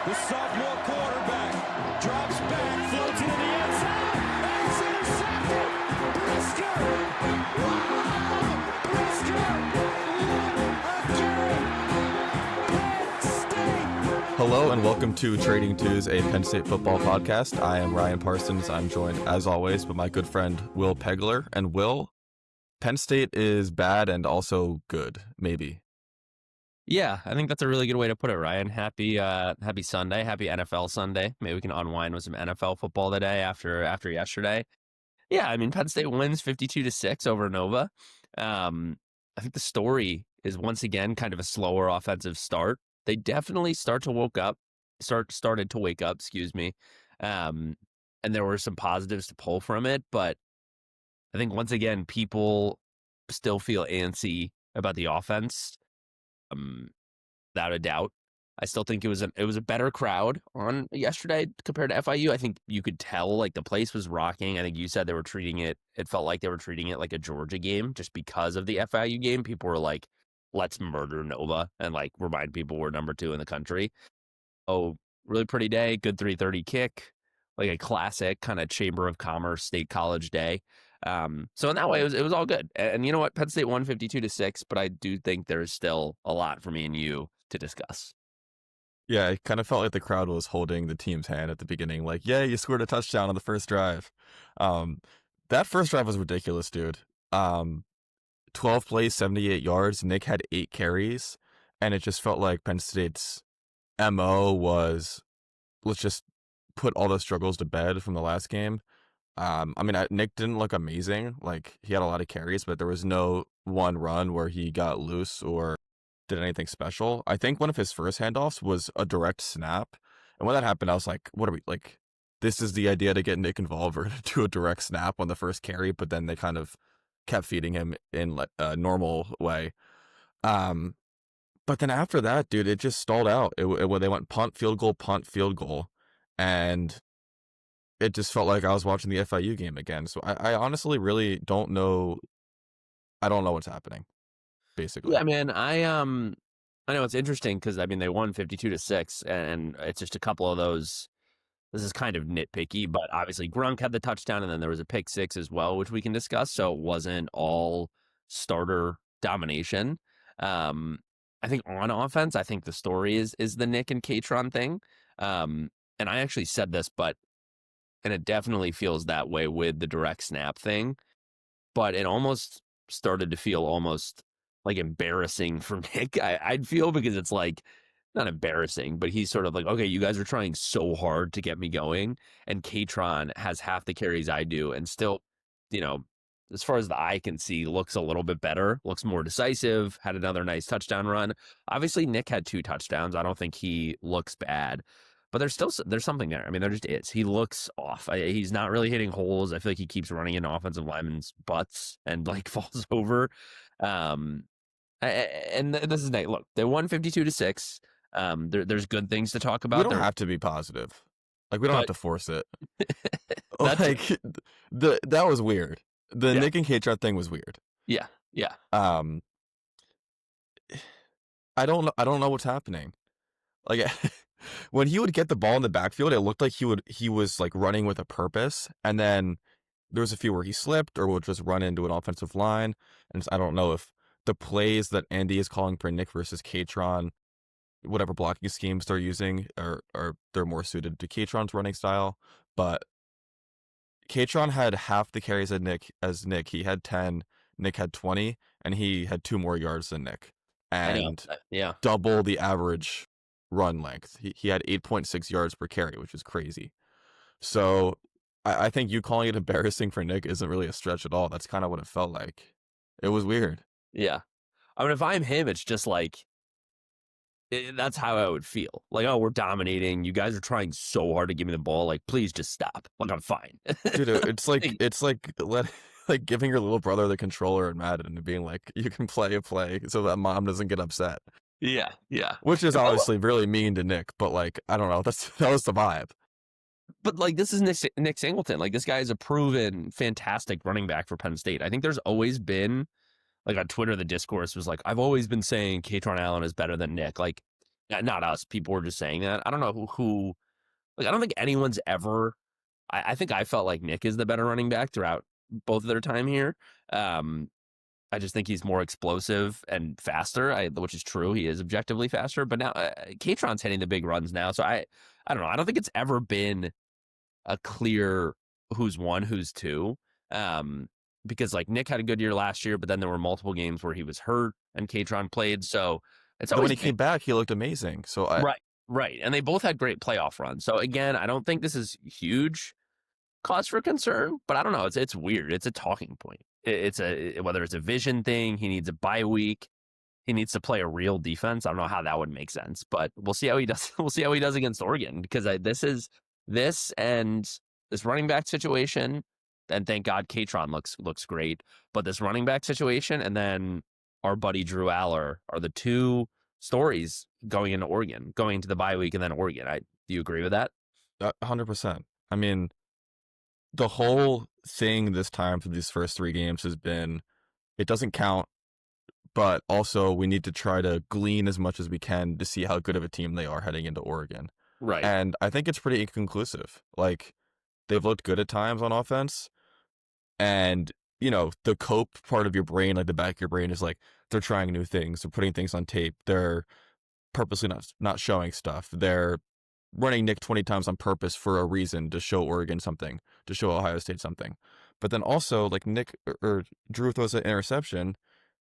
The sophomore quarterback drops back, floats into the end zone, and it's intercepted. Brisker! Wow! Brisker! What a game! Penn State! Hello and welcome to Trading Twos, a Penn State football podcast. I am Ryan Parsons. I'm joined, as always, by my good friend Will Pegler. And Will, Penn State is bad and also good, maybe. Yeah, I think that's a really good way to put it, Ryan. Happy Sunday, happy NFL Sunday. Maybe we can unwind with some NFL football today after yesterday. Yeah, I mean, Penn State wins 52-6 over Nova. I think the story is once again kind of a slower offensive start. They definitely started to wake up, and there were some positives to pull from it. But I think once again, people still feel antsy about the offense. Without a doubt, I still think it was a better crowd on yesterday compared to FIU. I think you could tell like the place was rocking. I think you said it felt like they were treating it like a Georgia game just because of the FIU game. People were like, let's murder Nova and like remind people we're number 2 in the country. Oh, really pretty day, good 3:30 kick, like a classic kind of Chamber of Commerce State College day. So in that way, it was all good. And you know what? Penn State won 52-6, but I do think there's still a lot for me and you to discuss. Yeah, it kind of felt like the crowd was holding the team's hand at the beginning. Like, yeah, you scored a touchdown on the first drive. That first drive was ridiculous, dude. 12 plays, 78 yards. Nick had 8 carries. And it just felt like Penn State's MO was, let's just put all those struggles to bed from the last game. Nick didn't look amazing. Like, he had a lot of carries, but there was no one run where he got loose or did anything special. I think one of his first handoffs was a direct snap. And when that happened, I was like, what are we, like, this is the idea to get Nick involved. We're going to do a direct snap on the first carry, but then they kind of kept feeding him in a normal way. But then after that, dude, it just stalled out. They went punt, field goal. And it just felt like I was watching the FIU game again. So I honestly really don't know. I don't know what's happening, basically. Yeah, man, I know it's interesting because, I mean, they won 52-6, and it's just a couple of those. This is kind of nitpicky, but obviously Grunk had the touchdown, and then there was a pick 6 as well, which we can discuss. So it wasn't all starter domination. I think on offense, I think the story is the Nick and Kaytron thing. And I actually said this, and it definitely feels that way with the direct snap thing, but it almost started to feel almost like embarrassing for Nick. I'd feel, because it's like, not embarrassing, but he's sort of like, okay, you guys are trying so hard to get me going, and Kaytron has half the carries I do, and still, as far as the eye can see, looks a little bit better, looks more decisive, had another nice touchdown run. Obviously, Nick had 2 touchdowns. I don't think he looks bad, but there's something there. I mean, there just is. He looks off. He's not really hitting holes. I feel like he keeps running into offensive linemen's butts and like falls over. And this is nice. Look, they won 52-6. There's good things to talk about. We don't have to be positive. Like, we don't have to force it. Like, that was weird. The Nick and Kaytron thing was weird. Yeah. I don't know what's happening. Like, when he would get the ball in the backfield, it looked like he was like running with a purpose. And then there was a few where he slipped or would just run into an offensive line. And I don't know if the plays that Andy is calling for Nick versus Kaytron, whatever blocking schemes they're using, are they're more suited to Kaytron's running style. But Kaytron had half the carries as Nick. He had 10, Nick had 20, and he had 2 more yards than Nick. And double the average run length. He had 8.6 yards per carry, which is crazy. So I think you calling it embarrassing for Nick isn't really a stretch at all. That's kind of what it felt like. It was weird. Yeah. I mean, if I'm him, it's just like, that's how I would feel. Like, oh, we're dominating. You guys are trying so hard to give me the ball. Like, please just stop. Like, I'm fine. Dude, it's like giving your little brother the controller in Madden and being like, you can play a play so that mom doesn't get upset. Yeah. Which is obviously really mean to Nick, but like, I don't know. That was the vibe. But like, this is Nick Singleton. Like, this guy is a proven fantastic running back for Penn State. I think there's always been, like, on Twitter, the discourse was like, I've always been saying Kaytron Allen is better than Nick. Like, Not us. People were just saying that. I don't know who like, I don't think anyone's ever. I think I felt like Nick is the better running back throughout both of their time here. I just think he's more explosive and faster, which is true. He is objectively faster. But now Kaytron's hitting the big runs now. So I don't know. I don't think it's ever been a clear who's one, who's two. Because like Nick had a good year last year, but then there were multiple games where he was hurt and Kaytron played. So it's But always when he came back, he looked amazing. So right. And they both had great playoff runs. So again, I don't think this is huge cause for concern, but I don't know. It's weird. It's a talking point. It's whether it's a vision thing, he needs a bye week, he needs to play a real defense. I don't know how that would make sense, but we'll see how he does. We'll see how he does against Oregon, because this and this running back situation. And thank God Kaytron looks great, but this running back situation and then our buddy Drew Allar are the two stories going into Oregon, going into the bye week and then Oregon. Do you agree with that? 100%. I mean, the whole thing this time for these first 3 games has been, it doesn't count, but also we need to try to glean as much as we can to see how good of a team they are heading into Oregon. Right. And I think it's pretty inconclusive. Like, they've looked good at times on offense. And, you know, the cope part of your brain, like the back of your brain, is like, they're trying new things. They're putting things on tape. They're purposely not showing stuff. They're running Nick 20 times on purpose for a reason, to show Oregon something, to show Ohio State something. But then also, like, Nick or Drew throws an interception,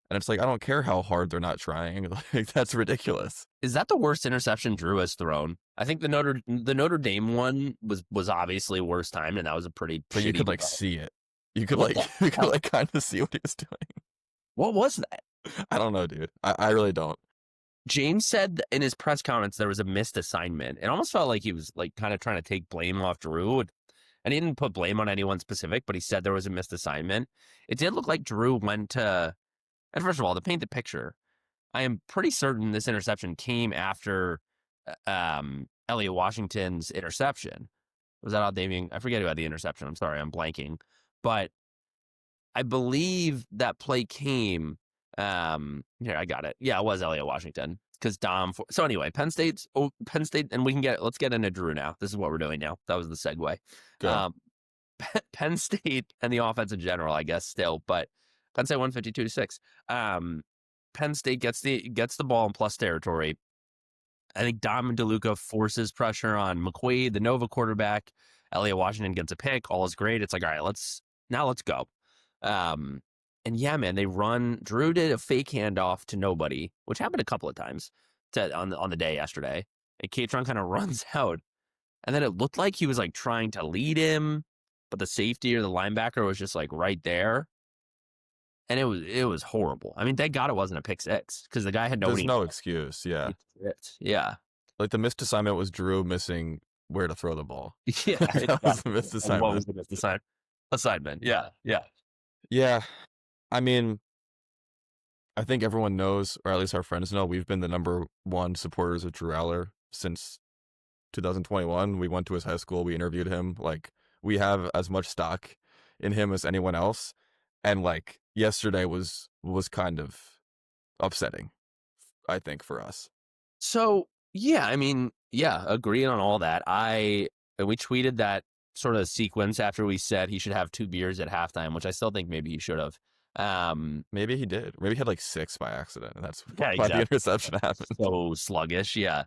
and it's like, I don't care how hard they're not trying. Like, that's ridiculous. Is that the worst interception Drew has thrown? I think the Notre Dame one was obviously worst timed, and that was a pretty. But you could see it. You could kind of see what he was doing. What was that? I don't know, dude. I really don't. James said in his press comments there was a missed assignment. It almost felt like he was like kind of trying to take blame off Drew. And he didn't put blame on anyone specific, but he said there was a missed assignment. It did look like Drew went to, and first of all, to paint the picture, I am pretty certain this interception came after Elliott Washington's interception. Was that out Damien? I forget who had the interception. I'm sorry, I'm blanking. But I believe that play came. Here, I got it. Yeah, it was Elliott Washington, because so anyway, Penn State, and let's get into Drew now. This is what we're doing now. That was the segue. Penn State and the offense in general, I guess, still, but Penn State won 52-6. Penn State gets the ball in plus territory. I think Dom DeLuca forces pressure on McQuaid, the Nova quarterback. Elliott Washington gets a pick. All is great. It's like, all right, let's go. And yeah, man, Drew did a fake handoff to nobody, which happened a couple of times on the day yesterday. And Kaytron kind of runs out. And then it looked like he was like trying to lead him, but the safety or the linebacker was just like right there. And it was horrible. I mean, thank God it wasn't a pick six, because the guy had nobody. There's no excuse. Yeah. Yeah. Like, the missed assignment was Drew missing where to throw the ball. Yeah. That was the missed assignment. What was the missed assignment? Yeah. Yeah. Yeah. I mean, I think everyone knows, or at least our friends know, we've been the number one supporters of Drew Allar since 2021. We went to his high school. We interviewed him. Like, we have as much stock in him as anyone else. And like, yesterday was kind of upsetting, I think, for us. So yeah, I mean, yeah, agreeing on all that. We tweeted that sort of sequence after we said he should have 2 beers at halftime, which I still think maybe he should have. Maybe he did. Maybe he had like 6 by accident, and that's Yeah, why exactly. the interception happened. So sluggish, yeah.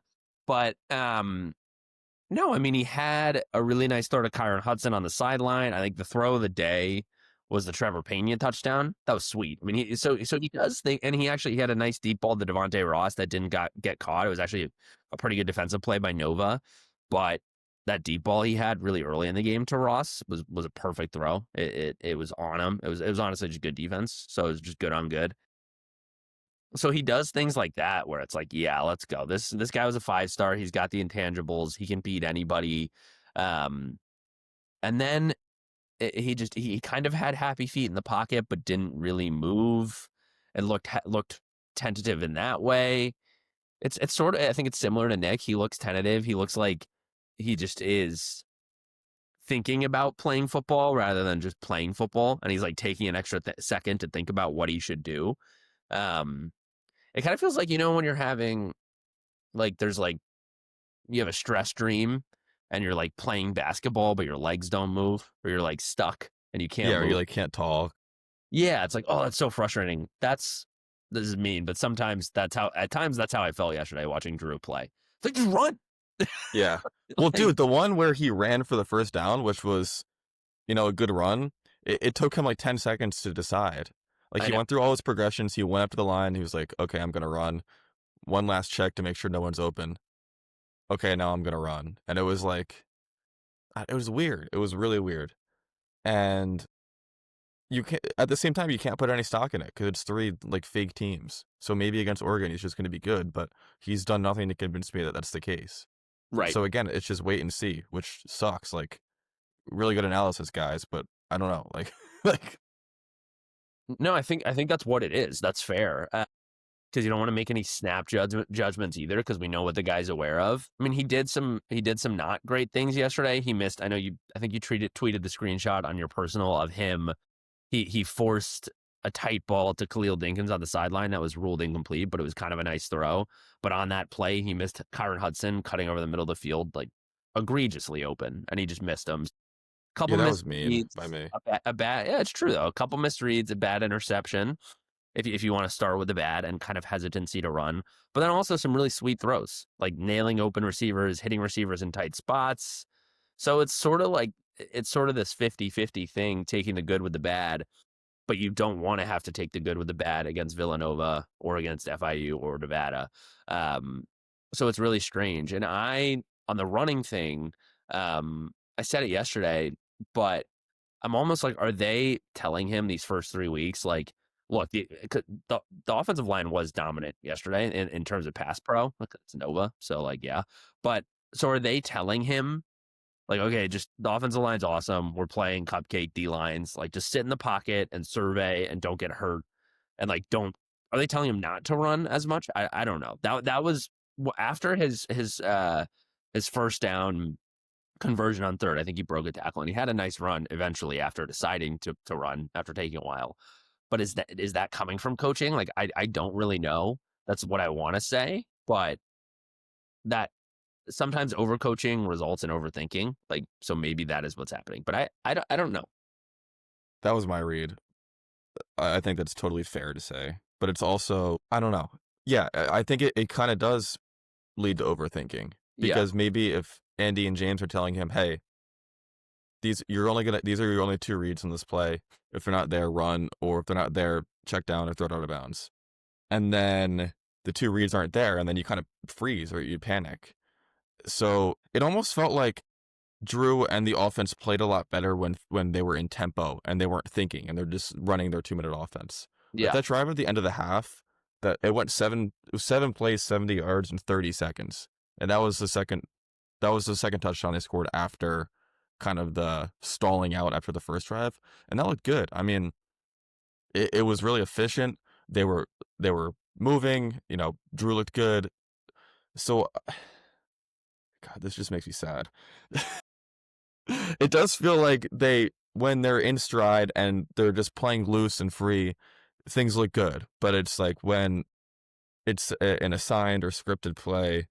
But no, I mean, he had a really nice throw to Kyron Hudson on the sideline. I think the throw of the day was the Trevor Pena touchdown. That was sweet. I mean, so he does think, and he had a nice deep ball to Devontae Ross that didn't get caught. It was actually a pretty good defensive play by Nova, but that deep ball he had really early in the game to Ross was a perfect throw. It was on him. It was honestly just good defense. So it was just good on good. So he does things like that where it's like, yeah, let's go. This guy was a 5-star. He's got the intangibles. He can beat anybody. And then he kind of had happy feet in the pocket, but didn't really move and looked tentative in that way. It's sort of, I think it's similar to Nick. He looks tentative. He looks like he just is thinking about playing football rather than just playing football. And he's like taking an extra second to think about what he should do. It kind of feels like, when you're having like there's like you have a stress dream and you're like playing basketball, but your legs don't move, or you're like stuck and you can't Yeah, or move. you like can't talk. Yeah, it's like, oh, that's so frustrating. This is mean, but sometimes that's how I felt yesterday watching Drew play. It's like, just run. Yeah. Well, Like, dude, the one where he ran for the first down, which was, a good run, it took him like 10 seconds to decide. Like, I he know. went through all his progressions. He went up to the line. He was like, okay, I'm going to run. One last check to make sure no one's open. Okay, now I'm going to run. And it was like, it was weird. It was really weird. And you can't, at the same time, you can't put any stock in it because it's three like fake teams. So maybe against Oregon, he's just going to be good, but he's done nothing to convince me that that's the case. Right. So again, it's just wait and see, which sucks. Like, really good analysis, guys, but I don't know. Like, like No, I think that's what it is. That's fair. Because you don't want to make any snap judgments either, because we know what the guy's aware of. I mean, he did some not great things yesterday. He missed. I think you tweeted the screenshot on your personal of him. He forced a tight ball to Khalil Dinkins on the sideline that was ruled incomplete, but it was kind of a nice throw. But on that play, he missed Kyron Hudson cutting over the middle of the field, like egregiously open, and he just missed him. yeah, Couple that missed was mean reads, by me. a bad. Yeah, it's true though. A couple missed reads, a bad interception. If you want to start with the bad, and kind of hesitancy to run, but then also some really sweet throws, like nailing open receivers, hitting receivers in tight spots. So it's sort of this 50-50 thing, taking the good with the bad, but you don't want to have to take the good with the bad against Villanova or against FIU or Nevada. So it's really strange. And on the running thing, I said it yesterday, but I'm almost like, are they telling him these first 3 weeks, like, look, the offensive line was dominant yesterday in terms of pass pro. Look, it's Nova, so like, yeah. But so are they telling him, like, okay, just the offensive line's awesome. We're playing cupcake D lines. Like, just sit in the pocket and survey and don't get hurt. And like, don't. Are they telling him not to run as much? I don't know. That was after his first down conversion on third. I think he broke a tackle and he had a nice run eventually after deciding to run after taking a while. But is that coming from coaching? Like, I don't really know. That's what I want to say, but that sometimes overcoaching results in overthinking. Like, so maybe that is what's happening. But I don't know. That was my read. I think that's totally fair to say, but it's also, I don't know. Yeah, I think it kind of does lead to overthinking, Yeah. because maybe if Andy and James are telling him, hey, these are your only two reads in this play. If they're not there, run, or if they're not there, check down or throw it out of bounds. And then the two reads aren't there, and then you kind of freeze or you panic. So it almost felt like Drew and the offense played a lot better when they were in tempo and they weren't thinking and they're just running their 2-minute offense. Like that drive at the end of the half, that it went seven plays, 70 yards in 30 seconds. And that was the second touchdown they scored after kind of the stalling out after the first drive. And that looked good. I mean, it was really efficient. They were moving, Drew looked good. So God, this just makes me sad. It does feel like when they're in stride and they're just playing loose and free, things look good. But it's like when it's an assigned or scripted play,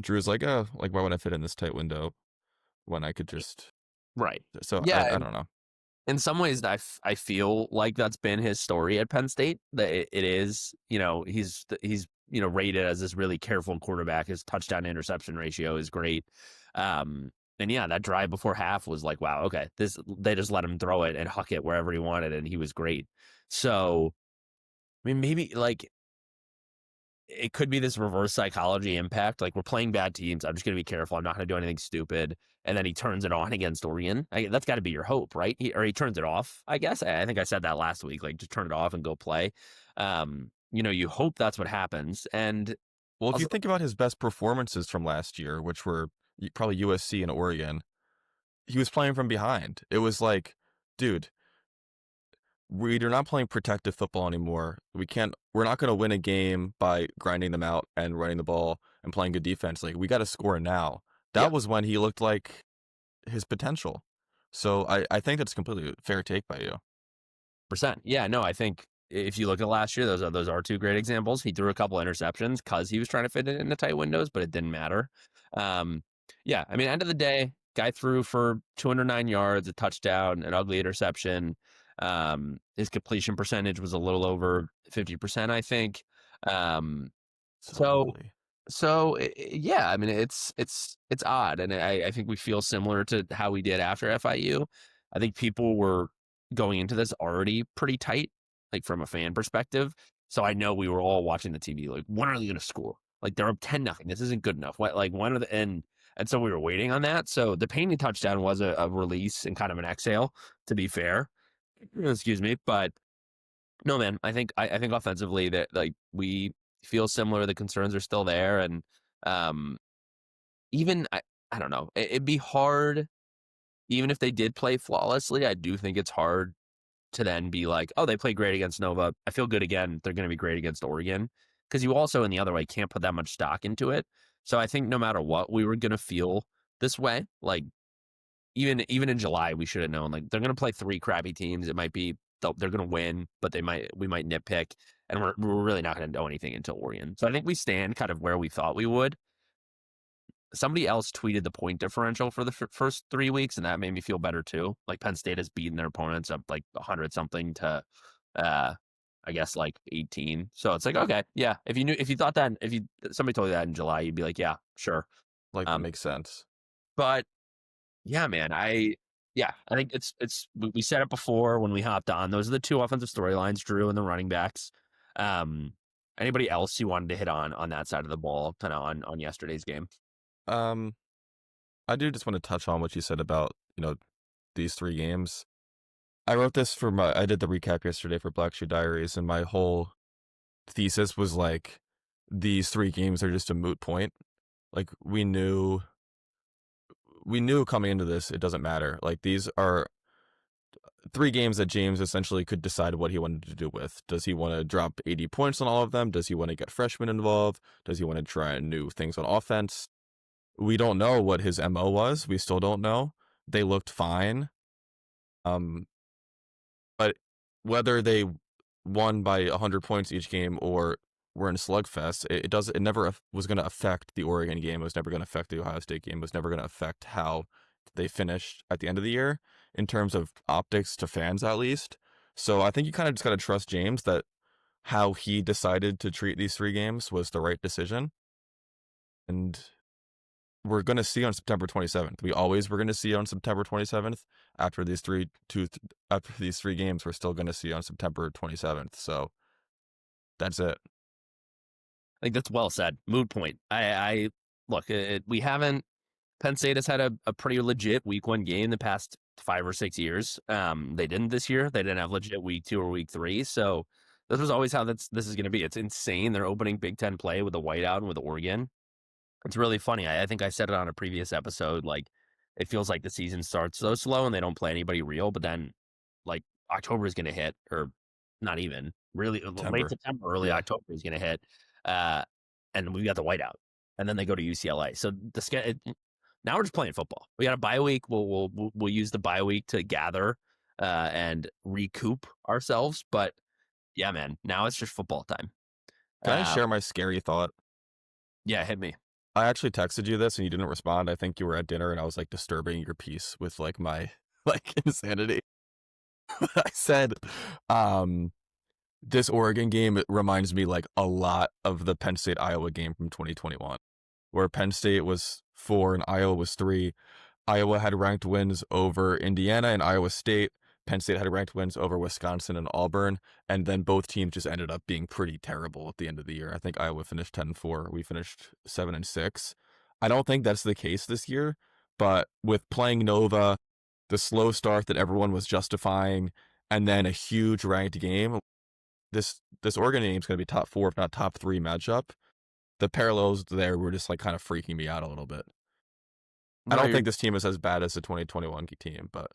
Drew's like, oh, like, why would I fit in this tight window when I could just... Right. So Yeah. I don't know. In some ways, I feel like that's been his story at Penn State. That it is, he's rated as this really careful quarterback. His touchdown to interception ratio is great. And yeah, that drive before half was like, wow, okay, they just let him throw it and huck it wherever he wanted, and he was great. So, I mean, maybe like it could be this reverse psychology impact. Like, we're playing bad teams. I'm just going to be careful. I'm not going to do anything stupid. And then he turns it on against Oregon. That's got to be your hope, right? He turns it off, I guess. I think I said that last week, like, just turn it off and go play. You hope that's what happens. And well, if you think about his best performances from last year, which were probably USC and Oregon, he was playing from behind. It was like, dude, we're not playing protective football anymore. We're not going to win a game by grinding them out and running the ball and playing good defense. Like, we got to score now. That was when he looked like his potential. So I think that's a completely fair take by you. %. Yeah, no, I think if you look at last year, those are two great examples. He threw a couple interceptions because he was trying to fit it into tight windows, but it didn't matter. Yeah, I mean, end of the day, guy threw for 209 yards, a touchdown, an ugly interception. His completion percentage was a little over 50%, I think. So ugly. yeah, I mean, it's odd, and I think we feel similar to how we did after FIU. I think people were going into this already pretty tight, like from a fan perspective. So I know we were all watching the TV, like, when are they going to score? Like, they're up 10-0. This isn't good enough. What, like, when are the and so we were waiting on that. So the Payne touchdown was a release and kind of an exhale, to be fair. Excuse me, but no, man. I think offensively that, like, we feel similar. The concerns are still there, and um, even I don't know. It'd be hard, even if they did play flawlessly. I do think it's hard to then be like, oh, they played great against Nova. I feel good again. They're going to be great against Oregon, because you also, in the other way, can't put that much stock into it. So I think no matter what, we were going to feel this way. Like, even in July, we should have known, like, they're going to play 3 crappy teams. It might be they're going to win, but we might nitpick, and we're really not going to know anything until Oregon. So I think we stand kind of where we thought we would. Somebody else tweeted the point differential for the first 3 weeks, and that made me feel better too. Like, Penn State has beaten their opponents up like 100 something to, I guess, like 18. So it's like, okay, yeah. If you thought that, somebody told you that in July, you'd be like, yeah, sure. Like, that makes sense. But yeah, man, I think we said it before when we hopped on. Those are the 2 offensive storylines, Drew and the running backs. Anybody else you wanted to hit on that side of the ball, kind of on yesterday's game? I do just want to touch on what you said about, these 3 games. I wrote this I did the recap yesterday for Black Shoe Diaries, and my whole thesis was like, these 3 games are just a moot point. Like, we knew coming into this, it doesn't matter. Like, these are 3 games that James essentially could decide what he wanted to do with. Does he want to drop 80 points on all of them? Does he want to get freshmen involved? Does he want to try new things on offense? We don't know what his MO was. We still don't know. They looked fine. But whether they won by 100 points each game or were in a slugfest, it never was going to affect the Oregon game. It was never going to affect the Ohio State game. It was never going to affect how they finished at the end of the year in terms of optics to fans, at least. So I think you kind of just got to trust James that how he decided to treat these 3 games was the right decision. And we're going to see on September 27th. We always were going to see on September 27th. After these 3 games, we're still going to see on September 27th. So that's it. I think that's well said. Mood point. I look, we haven't. Penn State has had a pretty legit week 1 game the past 5 or 6 years. They didn't this year. They didn't have legit week 2 or week 3. So this was always how this is going to be. It's insane. They're opening Big Ten play with a whiteout and with Oregon. It's really funny. I think I said it on a previous episode. Like, it feels like the season starts so slow and they don't play anybody real, but then, like, October is going to hit, or not even really late September, early October is going to hit, and we got the whiteout, and then they go to UCLA. So now we're just playing football. We got a bye week. We'll use the bye week to gather and recoup ourselves. But yeah, man, now it's just football time. Can I share my scary thought? Yeah, hit me. I actually texted you this and you didn't respond. I think you were at dinner and I was like disturbing your peace with like my insanity. I said, this Oregon game, it reminds me like a lot of the Penn State Iowa game from 2021, where Penn State was 4 and Iowa was 3. Iowa had ranked wins over Indiana and Iowa State. Penn State had ranked wins over Wisconsin and Auburn, and then both teams just ended up being pretty terrible at the end of the year. I think Iowa finished 10-4. We finished 7-6. I don't think that's the case this year, but with playing Nova, the slow start that everyone was justifying, and then a huge ranked game, this Oregon game is going to be top 4, if not top 3 matchup. The parallels there were just like kind of freaking me out a little bit. I don't think this team is as bad as the 2021 team, but.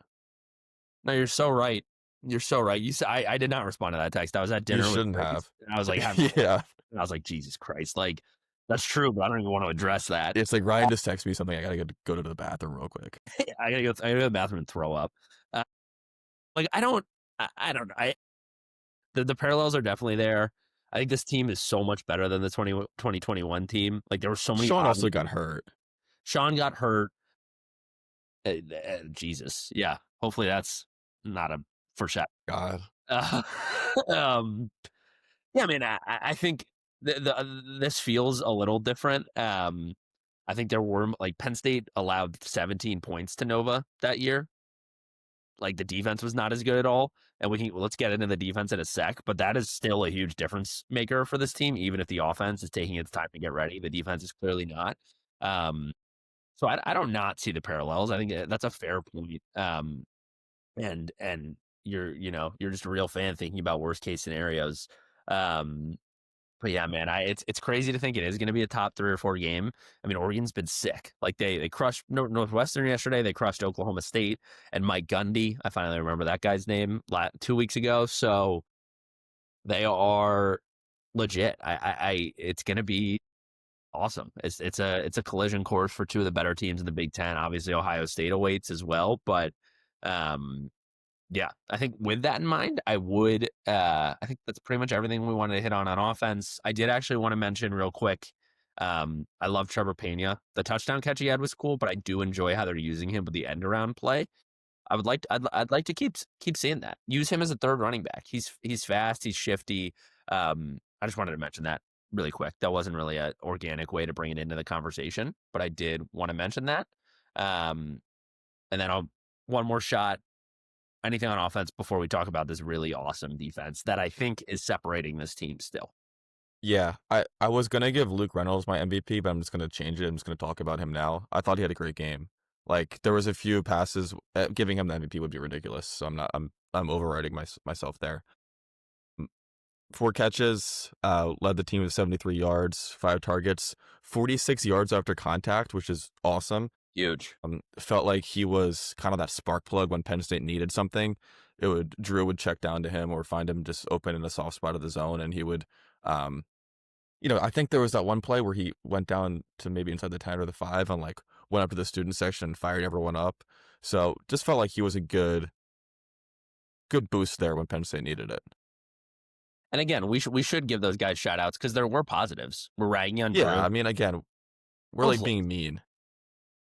No, you're so right. You're so right. You said I did not respond to that text. I was at dinner. You shouldn't have. I was like, yeah. I was like, Jesus Christ, like, that's true, but I don't even want to address that. It's like Ryan just texted me something. I gotta go to the bathroom real quick. I gotta go to the bathroom and throw up. Like, I don't know. the parallels are definitely there. I think this team is so much better than the 2021 team. Like there were so many. Sean also got hurt. Sean got hurt. Jesus, yeah. Hopefully that's not a foreshadow. God. Uh, um, yeah, man. I think this feels a little different. I think there were like Penn State allowed 17 points to Nova that year. Like the defense was not as good at all, and let's get into the defense in a sec. But that is still a huge difference maker for this team, even if the offense is taking its time to get ready. The defense is clearly not. So I don't not see the parallels. I think that's a fair point. And you're just a real fan thinking about worst case scenarios. But yeah, man, it's crazy to think it is going to be a top 3 or 4 game. I mean, Oregon's been sick. Like they crushed Northwestern yesterday. They crushed Oklahoma State and Mike Gundy. I finally remember that guy's name 2 weeks ago. So they are legit. It's going to be awesome. It's a collision course for 2 of the better teams in the Big Ten. Obviously, Ohio State awaits as well, but yeah, I think with that in mind, I think that's pretty much everything we wanted to hit on offense. I did actually want to mention real quick. I love Trevor Pena. The touchdown catch he had was cool, but I do enjoy how they're using him with the end around play. I'd like to keep seeing that. Use him as a third running back. He's fast. He's shifty. I just wanted to mention that really quick. That wasn't really an organic way to bring it into the conversation, but I did want to mention that. And then one more shot. Anything on offense before we talk about this really awesome defense that I think is separating this team still? Yeah, I was going to give Luke Reynolds my MVP, but I'm just going to change it. I'm just going to talk about him now. I thought he had a great game. Like there was a few passes, giving him the MVP would be ridiculous. So I'm overriding myself there. 4 catches, led the team with 73 yards, 5 targets, 46 yards after contact, which is awesome. Huge. Felt like he was kind of that spark plug when Penn State needed something. Drew would check down to him or find him just open in a soft spot of the zone, and he would, I think there was that one play where he went down to maybe inside the 10 or the 5 and like went up to the student section and fired everyone up. So just felt like he was a good boost there when Penn State needed it. And again, we should give those guys shout outs because there were positives. We're ragging on Drew. Yeah, I mean, again, we're like being mean.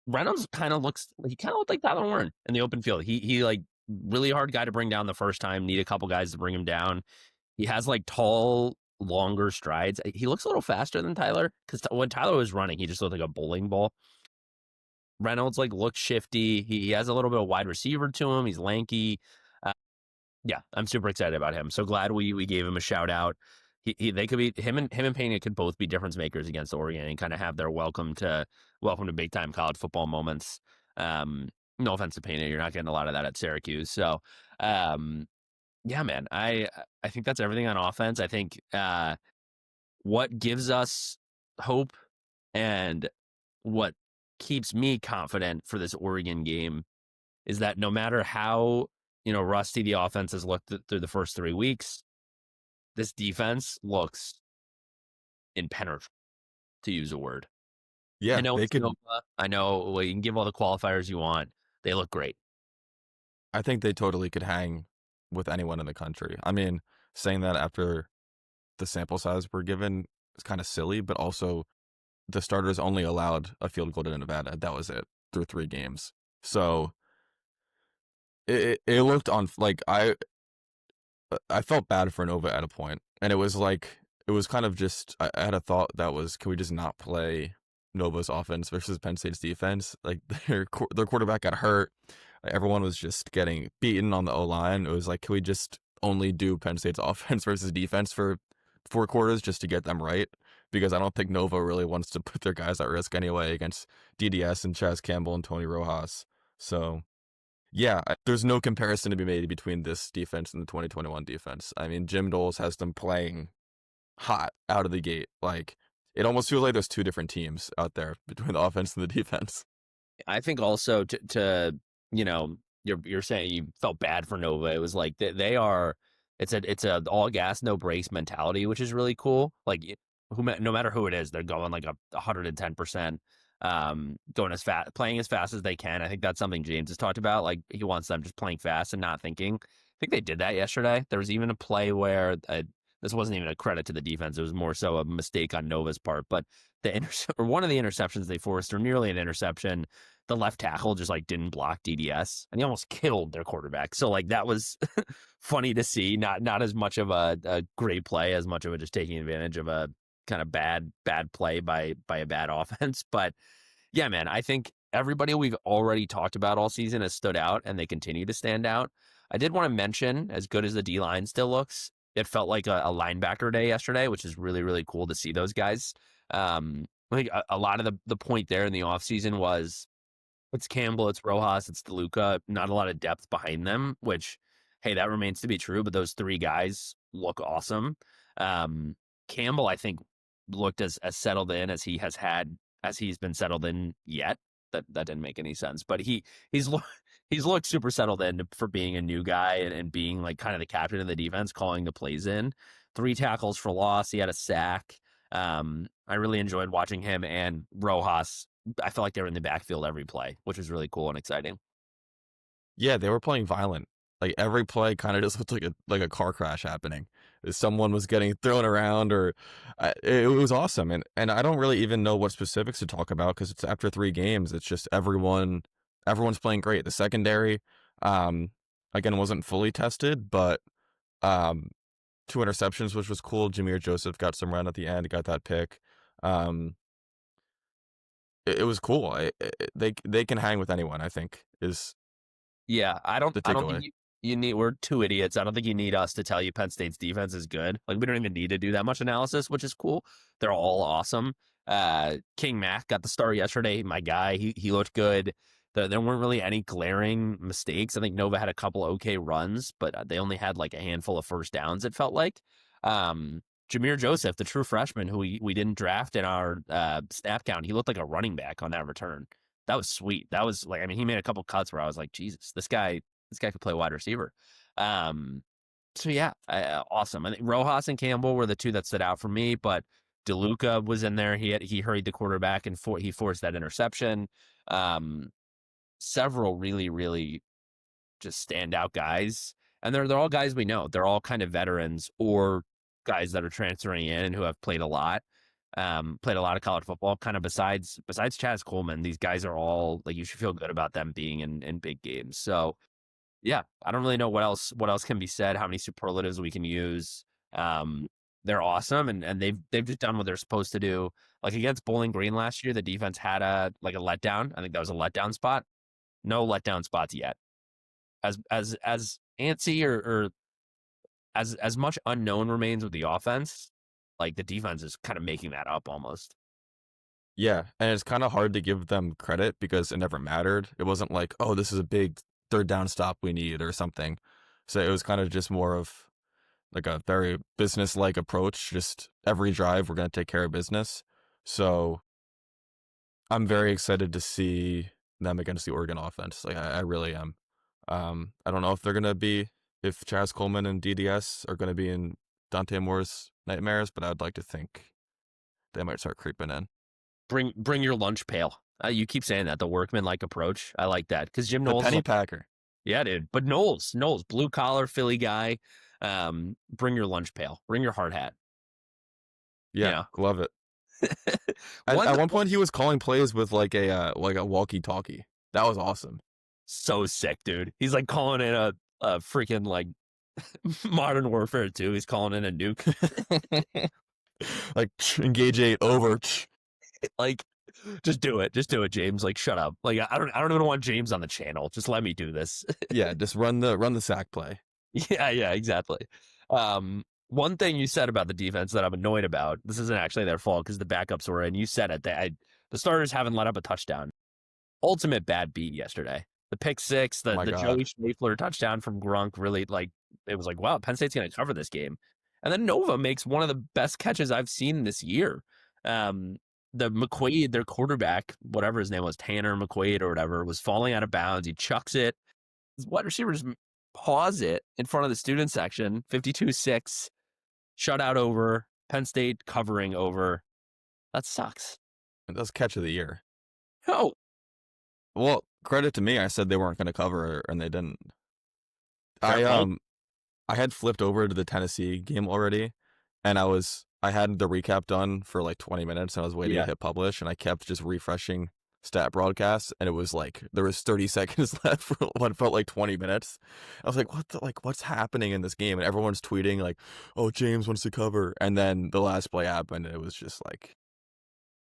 Reynolds kind of looked like Tyler Warren in the open field. He like really hard guy to bring down the first time. Need a couple guys to bring him down. He has like tall, longer strides. He looks a little faster than Tyler because when Tyler was running, he just looked like a bowling ball. Reynolds like looks shifty. He has a little bit of wide receiver to him. He's lanky. Yeah, I'm super excited about him. So glad we gave him a shout out. They could be him and Pena could both be difference makers against Oregon and kind of have their welcome to big time college football moments. No offense to Pena, you're not getting a lot of that at Syracuse. So, yeah, man, I think that's everything on offense. I think what gives us hope and what keeps me confident for this Oregon game is that no matter how rusty the offense has looked through the first 3 weeks, this defense looks impenetrable, to use a word. Yeah, I know it's Nova. I know you can give all the qualifiers you want. They look great. I think they totally could hang with anyone in the country. I mean, saying that after the sample size we're given is kind of silly, but also the starters only allowed a field goal to Nevada. That was it through 3 games. So it looked on like I felt bad for Nova at a point, and it was kind of just I had a thought that was, can we just not play Nova's offense versus Penn State's defense? Like their quarterback got hurt, everyone was just getting beaten on the O-line. It was like, can we just only do Penn State's offense versus defense for 4 quarters just to get them right? Because I don't think Nova really wants to put their guys at risk anyway against DDS and Chaz Campbell and Tony Rojas. So yeah, there's no comparison to be made between this defense and the 2021 defense. I mean, Jim Doles has them playing hot out of the gate. Like, it almost feels like there's 2 different teams out there between the offense and the defense. I think also to you're saying you felt bad for Nova. It was like they are. It's a all gas no brakes mentality, which is really cool. Like no matter who it is, they're going like 110%. Going as fast, playing as fast as they can. I think that's something James has talked about. Like he wants them just playing fast and not thinking. think they did that yesterday. There was even a play where this wasn't even a credit to the defense. It was more so a mistake on Nova's part. But or one of the interceptions they forced, or nearly an interception, the left tackle just like didn't block DDS, and he almost killed their quarterback. So like that was funny to see. Not as much of a great play as much of it just taking advantage of a kind of bad play by a bad offense. But yeah, man, I think everybody we've already talked about all season has stood out, and they continue to stand out. I did want to mention, as good as the D line still looks, it felt like a linebacker day yesterday, which is really, really cool to see those guys. I think a lot of the point there in the offseason was it's Campbell, it's Rojas, it's DeLuca, not a lot of depth behind them, which, hey, that remains to be true, but those three guys look awesome. Campbell, I think, looked as settled in as he has had, as he's been settled in yet. That didn't make any sense, but he's looked super settled in for being a new guy and being like kind of the captain of the defense, calling the plays in. 3 tackles for loss. He had a sack. I really enjoyed watching him and Rojas. I felt like they were in the backfield every play, which was really cool and exciting. Yeah, they were playing violent. Like every play kind of just looked like a car crash happening. Someone was getting thrown around, or it was awesome. And I don't really even know what specifics to talk about because it's after 3 games. It's just everyone's playing great. The secondary, again, wasn't fully tested, but 2 interceptions, which was cool. Jameer Joseph got some run at the end, got that pick. It was cool. They can hang with anyone, I think, is Yeah, I don't the think takeaway. you need, we're 2 idiots. I don't think you need us to tell you Penn State's defense is good. Like, we don't even need to do that much analysis, which is cool. They're all awesome. King Mac got the start yesterday. My guy, he looked good. There weren't really any glaring mistakes. I think Nova had a couple okay runs, but they only had like a handful of first downs, it felt like. Jameer Joseph, the true freshman who we didn't draft in our snap count, he looked like a running back on that return. That was sweet. That was like, I mean, he made a couple cuts where I was like, Jesus, this guy could play wide receiver. So yeah, awesome. I think Rojas and Campbell were the 2 that stood out for me, but DeLuca was in there. He hurried the quarterback and he forced that interception. Several really, really just standout guys, and they're all guys we know. They're all kind of veterans or guys that are transferring in and who have played a lot of college football. Kind of besides Chaz Coleman, these guys are all like, you should feel good about them being in big games. So yeah, I don't really know what else can be said, how many superlatives we can use. They're awesome, and they've just done what they're supposed to do. Like against Bowling Green last year, the defense had a letdown. I think that was a letdown spot. No letdown spots yet. As antsy or as much unknown remains with the offense, like the defense is kind of making that up almost. Yeah, and it's kind of hard to give them credit because it never mattered. It wasn't like, oh, this is a big 3rd down stop we need or something. So it was kind of just more of like a very business-like approach. Just every drive, we're going to take care of business. So I'm very excited to see them against the Oregon offense. Like I really am. I don't know if Chaz Coleman and DDS are going to be in Dante Moore's nightmares, but I'd like to think they might start creeping in. Bring your lunch pail. You keep saying that, the workman-like approach. I like that because Jim The Knowles, penny packer. yeah, dude. But Knowles, blue collar Philly guy. Bring your lunch pail. Bring your hard hat. Yeah, love it. At one point, he was calling plays with like a walkie-talkie. That was awesome. So sick, dude. He's like calling in a freaking like Modern Warfare 2. He's calling in a nuke. Like engage 8 over. Like, just do it, James. Like, shut up. Like, I don't even want James on the channel. Just let me do this. Yeah, just run the sack play. Yeah, exactly. One thing you said about the defense that I'm annoyed about, this isn't actually their fault because the backups were in. You said it. The starters haven't let up a touchdown. Ultimate bad beat yesterday. The pick 6, the Joey Schaffer touchdown from Gronk, really, like, it was like, wow, Penn State's going to cover this game. And then Nova makes one of the best catches I've seen this year. The McQuaid, their quarterback, whatever his name was, Tanner McQuaid or whatever, was falling out of bounds. He chucks it. His wide receivers pause it in front of the student section. 52-6, shutout over. Penn State covering over. That sucks. That was catch of the year. No. Well, credit to me. I said they weren't going to cover, and they didn't. I had flipped over to the Tennessee game already, and I had the recap done for like 20 minutes, and I was waiting to Yeah. hit publish, and I kept just refreshing stat broadcasts, and it was like there was 30 seconds left for what felt like 20 minutes. I was like, what's happening in this game? And everyone's tweeting like, "Oh, James wants to cover," and then the last play happened, and it was just like,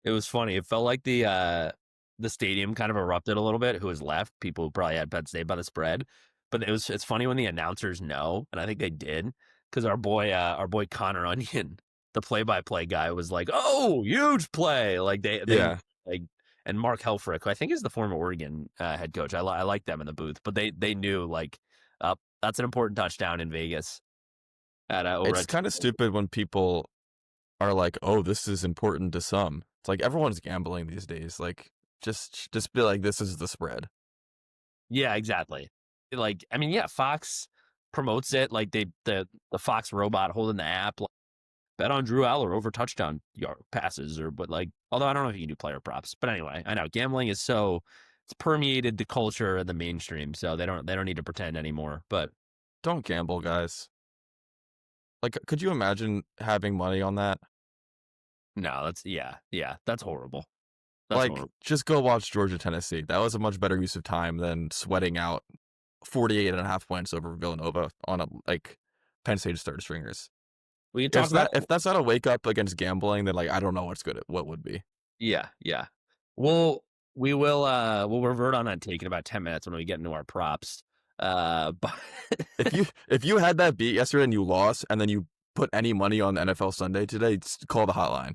It was funny. It felt like the stadium kind of erupted a little bit. Who was left? People who probably had Penn State by the spread. But it's funny when the announcers know, and I think they did, because our boy Connor Onion, the play-by-play guy, was like, "Oh, huge play!" Like they yeah, like, and Mark Helfrich, who I think is the former Oregon head coach. I like them in the booth, but they knew like, that's an important touchdown in Vegas at over it's at kind of stupid when people are like, "Oh, this is important to some." It's like everyone's gambling these days. Like, just be like, "This is the spread." Yeah, exactly. Like, I mean, yeah, Fox promotes it like the Fox robot holding the app. Like, bet on Drew Allar over touchdown yard passes, but like, although I don't know if you can do player props. But anyway, I know gambling is it's permeated the culture and the mainstream, so they don't need to pretend anymore. But Don't gamble, guys. Like, could you imagine having money on that? no, that's horrible. That's Like, horrible. just go watch Georgia Tennessee. That was a much better use of time than sweating out 48.5 points over Villanova on a like Penn State's third stringers. We can talk about If that's not a wake up against gambling, then like I don't know what would be. yeah. We'll revert on take in about 10 minutes when we get into our props. But If you had that beat yesterday and you lost, and then you put any money on NFL Sunday today, call the hotline.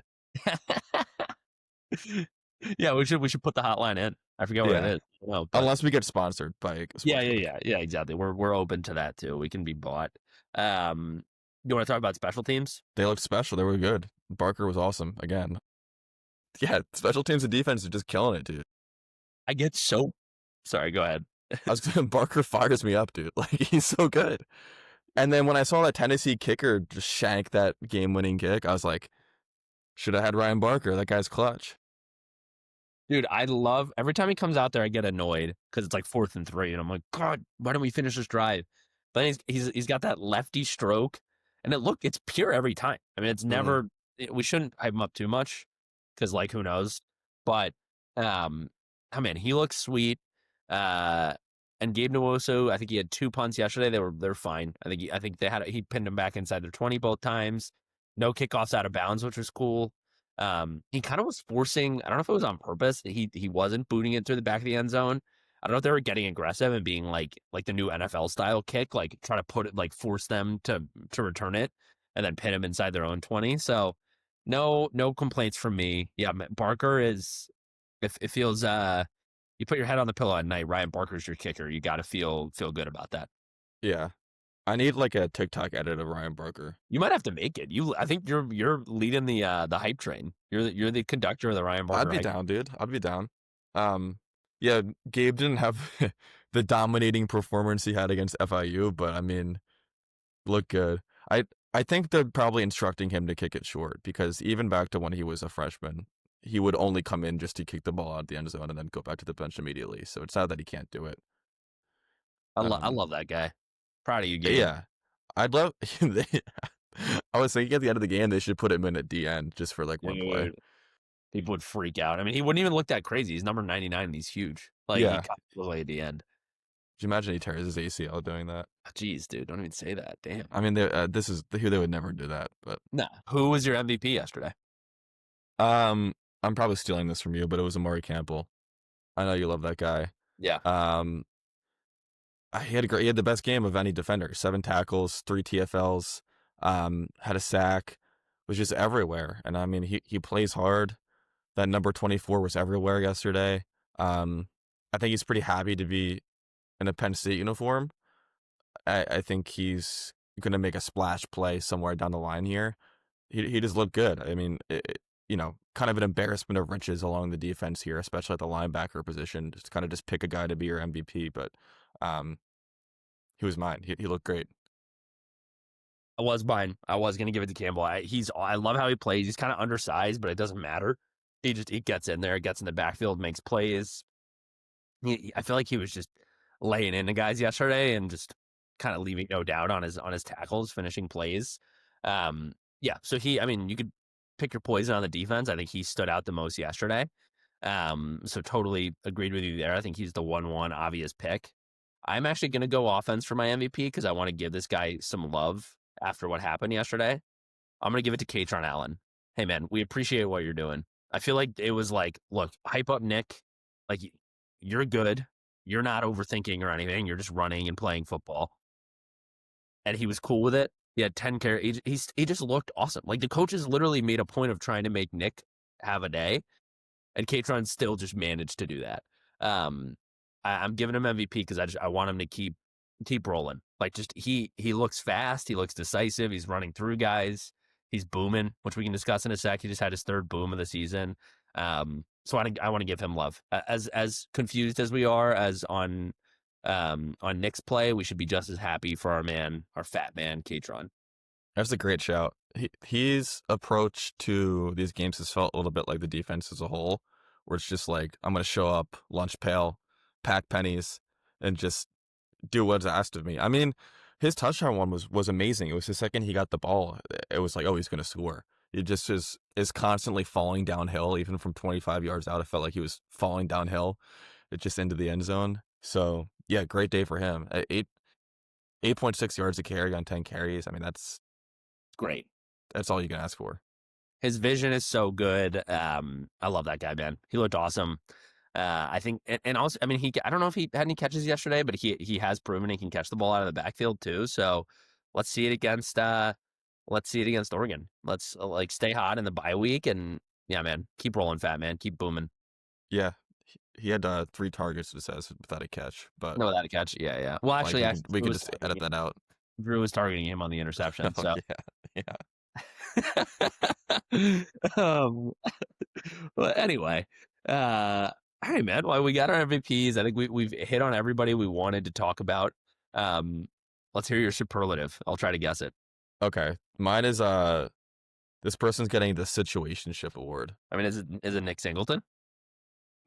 yeah, we should put the hotline in. I forget what it is. No, but Unless we get sponsored by a sportsbook. yeah, exactly. We're open to that too. We can be bought. You want to talk about special teams? They looked special. They were good. Barker was awesome again. Yeah, special teams and defense are just killing it, dude. I get so sorry. Go ahead. Barker fires me up, dude. Like he's so good. And then when I saw that Tennessee kicker just shank that game-winning kick, I was like, should have had Ryan Barker. That guy's clutch. Dude, I love every time he comes out there. I get annoyed because it's like 4th and 3, and I'm like, God, why don't we finish this drive? But he's got that lefty stroke, and it's pure every time. I mean, it's never. We shouldn't hype him up too much because, like, who knows? But, I mean, he looks sweet. And Gabe Nwosu, I think he had 2 punts yesterday. They're fine. I think he pinned him back inside their 20 both times. No kickoffs out of bounds, which was cool. He kind of was forcing. I don't know if it was on purpose. He wasn't booting it through the back of the end zone. I don't know if they were getting aggressive and being like the new NFL style kick, like trying to put it, like force them to return it and then pin him inside their own 20. So no complaints from me. Yeah, Barker is. It feels. You put your head on the pillow at night. Ryan Barker's your kicker. You got to feel good about that. Yeah. I need like a TikTok edit of Ryan Barker. You might have to make it. I think you're leading the hype train. You're the conductor of the Ryan Barker. I'd be down, dude. I'd be down. Yeah, Gabe didn't have the dominating performance he had against FIU, but I mean, look good. I think they're probably instructing him to kick it short because even back to when he was a freshman, he would only come in just to kick the ball out of the end zone and then go back to the bench immediately. So it's not that he can't do it. I love that guy. Proud of you, Gabe. Yeah, I'd love. I was thinking at the end of the game they should put him in at the end just for like one play. People would freak out. I mean, he wouldn't even look that crazy. He's number 99 and he's huge. Like, Yeah. he cut away at the end. Could you imagine he tears his ACL doing that? Jeez, dude, don't even say that. Damn. I mean, this is they would never do that. But Nah. Who was your MVP yesterday? I'm probably stealing this from you, but it was Amari Campbell. I know you love that guy. Yeah. He had the best game of any defender. 7 tackles, 3 TFLs, had a sack, was just everywhere. And I mean, he plays hard. That number 24 was everywhere yesterday. I think he's pretty happy to be in a Penn State uniform. I think he's going to make a splash play somewhere down the line here. He just looked good. I mean, kind of an embarrassment of riches along the defense here, especially at the linebacker position. Just pick a guy to be your MVP, but he was mine. He looked great. I was mine. I was going to give it to Campbell. I love how he plays. He's kind of undersized, but it doesn't matter. He gets in there, gets in the backfield, makes plays. I feel like he was just laying into guys yesterday and just kind of leaving no doubt on his tackles, finishing plays. Yeah, so you could pick your poison on the defense. I think he stood out the most yesterday. So totally agreed with you there. I think he's the 1-1 obvious pick. I'm actually going to go offense for my MVP because I want to give this guy some love after what happened yesterday. I'm going to give it to Kaytron Allen. Hey, man, we appreciate what you're doing. I feel like it was like, look, hype up Nick. Like, you're good. You're not overthinking or anything. You're just running and playing football. And he was cool with it. He had 10 carries. He just looked awesome. Like, the coaches literally made a point of trying to make Nick have a day. And Kaytron still just managed to do that. I'm giving him MVP because I want him to keep rolling. Like, just he looks fast. He looks decisive. He's running through guys. He's booming, which we can discuss in a sec. He just had his 3rd boom of the season. So I want to give him love. As confused as we are as on Nick's play, we should be just as happy for our fat man, Kaytron. That's a great shout. His approach to these games has felt a little bit like the defense as a whole, where it's just like, I'm going to show up, lunch pail, pack pennies, and just do what's asked of me. I mean, his touchdown one was amazing. It was the second he got the ball, it was like, oh, he's going to score. It just is constantly falling downhill, even from 25 yards out. It felt like he was falling downhill. It just into the end zone. So yeah, great day for him. 8.6 yards a carry on 10 carries. I mean, that's great. That's all you can ask for. His vision is so good. I love that guy, man. He looked awesome. I think, and also, I mean, I don't know if he had any catches yesterday, but he has proven he can catch the ball out of the backfield too. So let's see it against Oregon. Let's stay hot in the bye week, and yeah, man, keep rolling, fat man, keep booming. Yeah, he had 3 targets, it says, without a catch, but no, without a catch. Yeah. Well, actually, we could just edit that out. Drew was targeting him on the interception. So yeah. Well, anyway, all right, man. Well, we got our MVPs. I think we've hit on everybody we wanted to talk about. Let's hear your superlative. I'll try to guess it. Okay, mine is this person's getting the situationship award. I mean, is it Nick Singleton?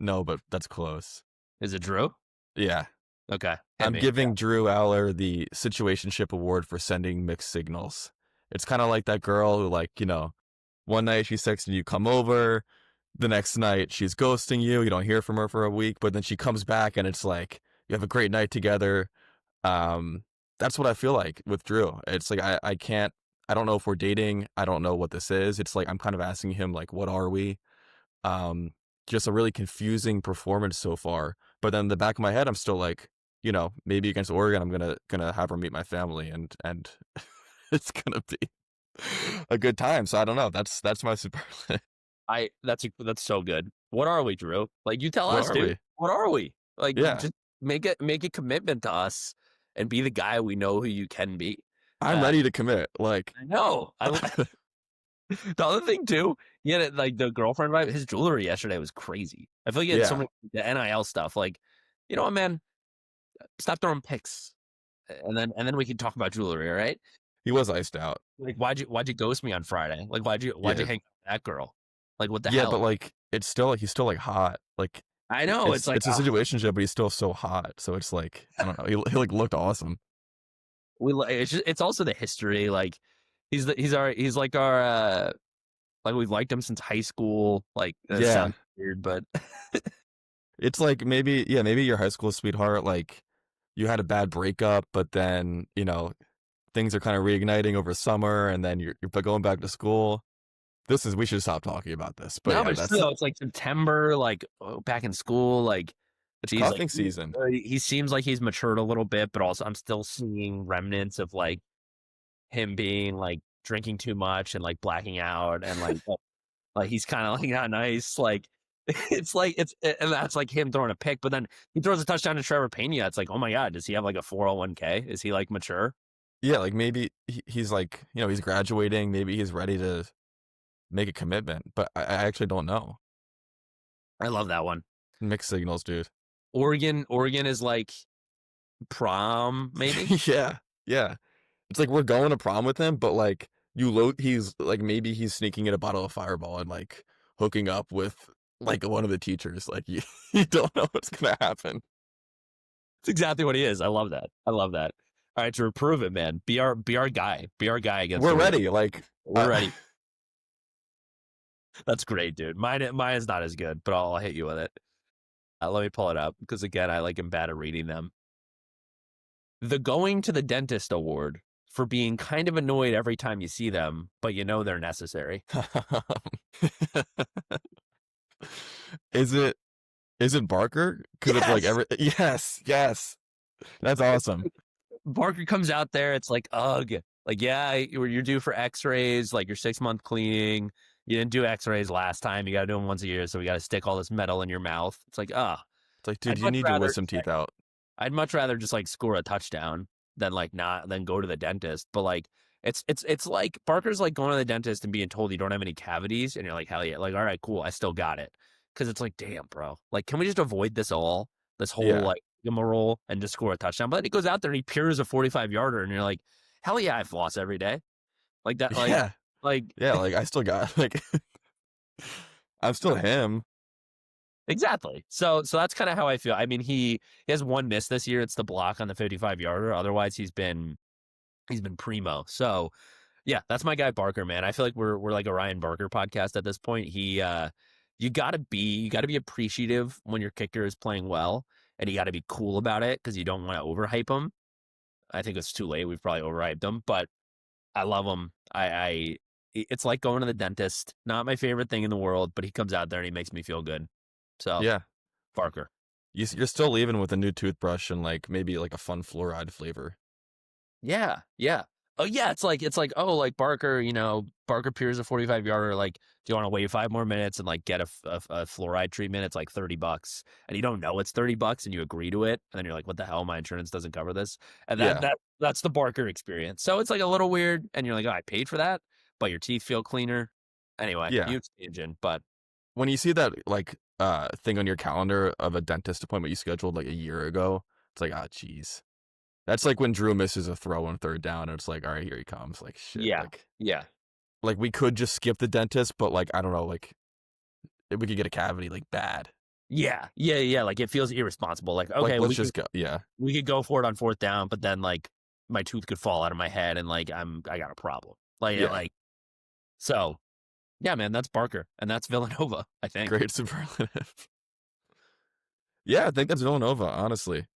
No, but that's close. Is it Drew? Yeah. Okay. I'm giving Drew Allar the situationship award for sending mixed signals. It's kind of like that girl who, like, you know, one night she's texting you, come over. The next night she's ghosting you. You don't hear from her for a week, but then she comes back and it's like, you have a great night together. That's what I feel like with Drew. It's like, I don't know if we're dating. I don't know what this is. It's like, I'm kind of asking him, like, what are we? Just a really confusing performance so far. But then in the back of my head, I'm still like, you know, maybe against Oregon, I'm gonna have her meet my family, and it's gonna be a good time. So I don't know. That's my superlative. That's so good. What are we, Drew? Like, you tell us, dude. What are we? Like, yeah. Just make a commitment to us and be the guy we know who you can be. I'm ready to commit. Like, I know. The other thing too, yeah, like the girlfriend vibe, his jewelry yesterday was crazy. I feel like he had so many the NIL stuff. Like, you know what, man? Stop throwing pics, and then we can talk about jewelry. All right? He was iced out. Like, why'd you ghost me on Friday? Like, why'd you hang out with that girl? Like, what the hell? Yeah, but like, it's still like, he's still like hot. Like, I know it's like it's a situationship, but he's still so hot. So it's like, I don't know. He like looked awesome. It's also the history. Like, he's like our like, we've liked him since high school. Like, that sounds weird, but it's like, maybe your high school sweetheart, like, you had a bad breakup, but then, you know, things are kind of reigniting over summer, and then you're going back to school. We should stop talking about this. But no, but still, it's like September, like, back in school, like, it's cuffing season. He seems like he's matured a little bit, but also I'm still seeing remnants of, like, him being, like, drinking too much and, like, blacking out, and like he's kind of like not nice. Like, and that's like him throwing a pick, but then he throws a touchdown to Trevor Pena. It's like, oh my God, does he have like a 401k? Is he like mature? Yeah, like maybe he's like, you know, he's graduating. Maybe he's ready to make a commitment, but I actually don't know. I love that one. Mixed signals, dude. Oregon is like prom, maybe. yeah. It's like, we're going to prom with him, but like, he's like, maybe he's sneaking in a bottle of Fireball and like hooking up with like one of the teachers. Like, you don't know what's gonna happen. It's exactly what he is. I love that. All right, Drew, prove it, man. Be our guy. Be our guy against. We're the ready. Like We're ready. That's great, dude. Mine is not as good, but I'll hit you with it. Let me pull it up because again, I like am bad at reading them. The Going to the Dentist Award for being kind of annoyed every time you see them, but you know they're necessary. Is it Barker? Because it's like yes. That's awesome. Barker comes out there, it's like, ugh. Like, yeah, you're due for x-rays, like your 6-month cleaning. You didn't do x-rays last time. You got to do them once a year, so we got to stick all this metal in your mouth. It's like, It's like, dude, you need your wisdom teeth out. I'd much rather just like score a touchdown than go to the dentist. But like, it's like Barker's like going to the dentist and being told you don't have any cavities, and you're like, hell yeah, like, all right, cool, I still got it. Because it's like, damn, bro, like, can we just avoid this whole like rigmarole and just score a touchdown? But then he goes out there and he peers a 45-yarder, and you're like, hell yeah, I floss every day, like that, like like I still got like I'm still him. Exactly. So that's kind of how I feel. I mean, he has one miss this year. It's the block on the 55-yarder. Otherwise, he's been primo. So yeah, that's my guy Barker, man. I feel like we're like a Ryan Barker podcast at this point. You gotta be appreciative when your kicker is playing well, and you gotta be cool about it because you don't want to overhype him. I think it's too late. We've probably overhyped him, but I love him. It's like going to the dentist. Not my favorite thing in the world, but he comes out there and he makes me feel good. So yeah, Barker. You're still leaving with a new toothbrush and like maybe like a fun fluoride fluoride. Yeah. Oh yeah, it's like oh, like Barker, Barker peers a 45-yarder. Like, do you want to wait 5 more minutes and like get a fluoride treatment? It's like $30, and you don't know it's $30, and you agree to it, and then you're like, what the hell? My insurance doesn't cover this, and that's the Barker experience. So it's like a little weird, and you're like, oh, I paid for that, but your teeth feel cleaner. Anyway, huge tangent, but when you see that like thing on your calendar of a dentist appointment you scheduled like a year ago, it's like, ah, geez. That's like when Drew misses a throw on 3rd down, and it's like, all right, here he comes. Like, shit. Yeah. Like, we could just skip the dentist, but like, I don't know, like, if we could get a cavity, like, bad. Yeah. Like, it feels irresponsible. Like, okay, let's just go. Yeah. We could go for it on 4th down, but then like my tooth could fall out of my head, and like I got a problem. So yeah, man, that's Barker, and that's Villanova, I think. Great superlative. Yeah, I think that's Villanova, honestly.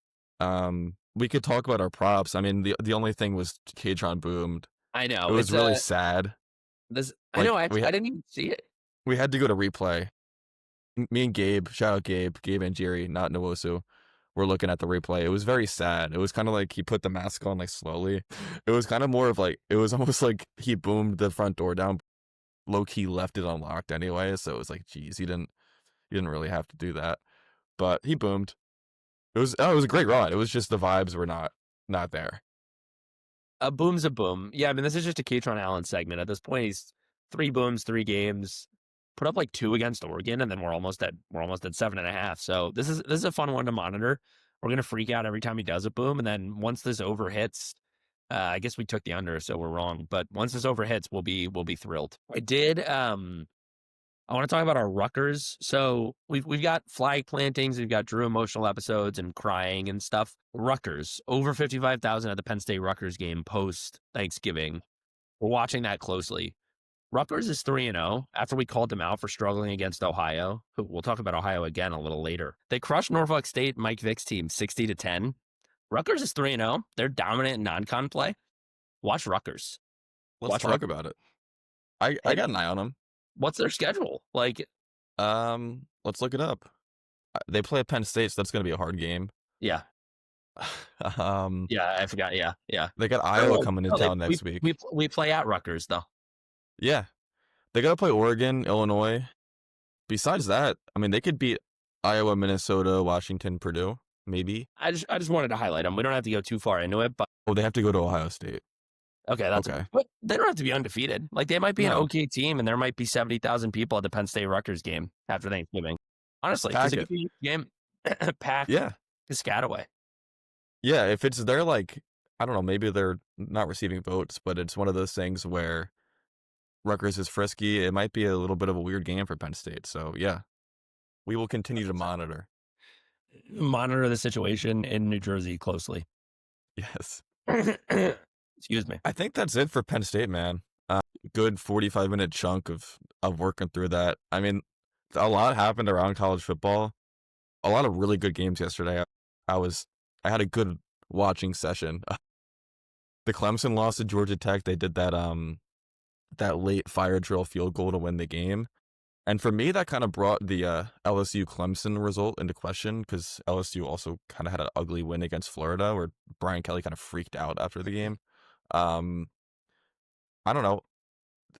We could talk about our props. I mean, the only thing was Kaytron boomed. I know. It was really sad. I know. I didn't even see it. We had to go to replay. Me and Gabe, shout out Gabe and Jerry, not Nwosu, were looking at the replay. It was very sad. It was kind of like he put the mask on like slowly. It was kind of more of like, it was almost like he boomed the front door down, low key left it unlocked anyway. So it was like, geez, he didn't really have to do that, but he boomed. It was a great run. It was just the vibes were not there. A boom's a boom. Yeah, I mean, this is just a Kaytron Allen segment. At this point, he's 3 booms, 3 games. Put up like 2 against Oregon, and then we're almost at 7.5. So this is a fun one to monitor. We're gonna freak out every time he does a boom, and then once this over hits, I guess we took the under, so we're wrong. But once this over hits, we'll be thrilled. I want to talk about our Rutgers. So we've got flag plantings, we've got Drew emotional episodes and crying and stuff. Rutgers, over 55,000 at the Penn State Rutgers game post Thanksgiving. We're watching that closely. Rutgers is 3-0 after we called them out for struggling against Ohio. We'll talk about Ohio again a little later. They crushed Norfolk State, Mike Vick's team, 60-10. Rutgers is 3-0. They're dominant in non-con play. Watch Rutgers. Let's talk about it. I got an eye on them. What's their schedule like? Let's look it up. They play at Penn State, so that's going to be a hard game. Yeah. Yeah, I forgot. Yeah. They got Iowa coming into town next week. We play at Rutgers though. Yeah, they got to play Oregon, Illinois. Besides that, I mean, they could beat Iowa, Minnesota, Washington, Purdue, maybe. I just wanted to highlight them. We don't have to go too far into it, but they have to go to Ohio State. Okay, that's okay. But they don't have to be undefeated. Like, they might be an okay team, and there might be 70,000 people at the Penn State Rutgers game after Thanksgiving. Honestly, it's a good game. Pack. Yeah. Piscataway. Yeah, if it's they're like, I don't know, maybe they're not receiving votes, but it's one of those things where Rutgers is frisky. It might be a little bit of a weird game for Penn State. So yeah, we will continue to monitor the situation in New Jersey closely. Yes. Excuse me. I think that's it for Penn State, man. Good 45-minute chunk of working through that. I mean, a lot happened around college football. A lot of really good games yesterday. I had a good watching session. The Clemson lost to Georgia Tech. They did that late fire drill field goal to win the game. And for me, that kind of brought the LSU Clemson result into question because LSU also kind of had an ugly win against Florida where Brian Kelly kind of freaked out after the game. Um, I don't know.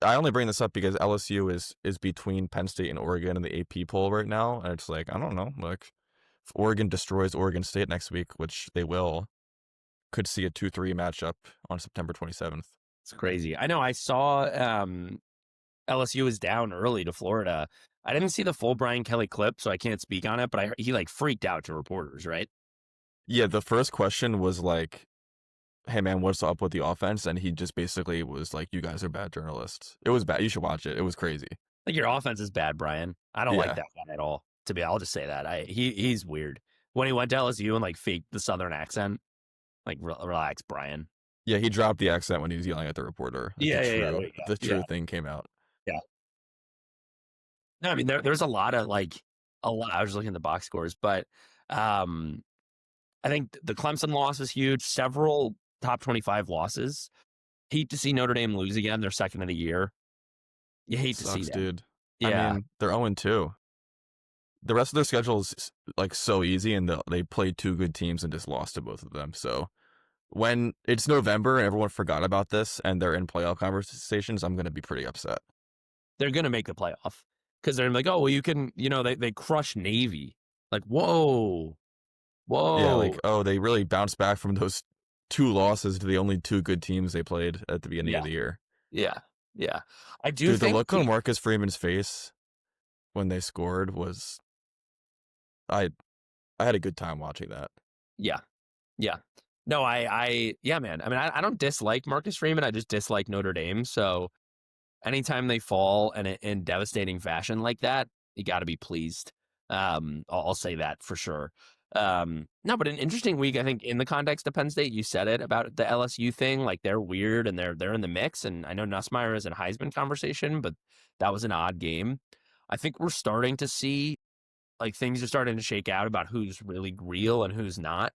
I only bring this up because LSU is between Penn State and Oregon in the AP poll right now, and it's like I don't know, like if Oregon destroys Oregon State next week, which they will, could see a 2-3 matchup on September 27th. It's crazy. I know. I saw LSU was down early to Florida. I didn't see the full Brian Kelly clip, so I can't speak on it. But he like freaked out to reporters, right? Yeah, the first question was like, "Hey man, what's up with the offense?" And he just basically was like, "You guys are bad journalists." It was bad. You should watch it. It was crazy. Like your offense is bad, Brian. I don't like Yeah. that guy at all. I'll just say that. He's weird. When he went to LSU and like faked the Southern accent, like relax, Brian. Yeah, he dropped the accent when he was yelling at the reporter. Like, Yeah, the yeah, true, yeah, there you go. the true Yeah. thing came out. Yeah. No, I mean there's a lot of like a lot. I was just looking at the box scores, but I think the Clemson loss was huge. Several top 25 losses. Hate to see Notre Dame lose again. Their second of the year. You hate to see Sucks, that. dude. Yeah. I mean, they're 0-2. The rest of their schedule is like so easy, and they played two good teams and just lost to both of them. So when it's November and everyone forgot about this and they're in playoff conversations, I'm gonna be pretty upset. They're going to make the playoff because they're like, oh, well, you can, they crush Navy. Like, whoa. Yeah, like they really bounced back from those two losses to the only two good teams they played at the beginning of the year. Yeah. Yeah. I do Dude, think the look on Marcus Freeman's face when they scored was I had a good time watching that. Yeah. Yeah. No, yeah, man. I mean, I don't dislike Marcus Freeman. I just dislike Notre Dame. So anytime they fall in devastating fashion like that, you got to be pleased. I'll say that for sure. No, but an interesting week, I think, in the context of Penn State. You said it about the LSU thing, like they're weird and they're in the mix. And I know Nussmeier is in Heisman conversation, but that was an odd game. I think we're starting to see like things are starting to shake out about who's really real and who's not.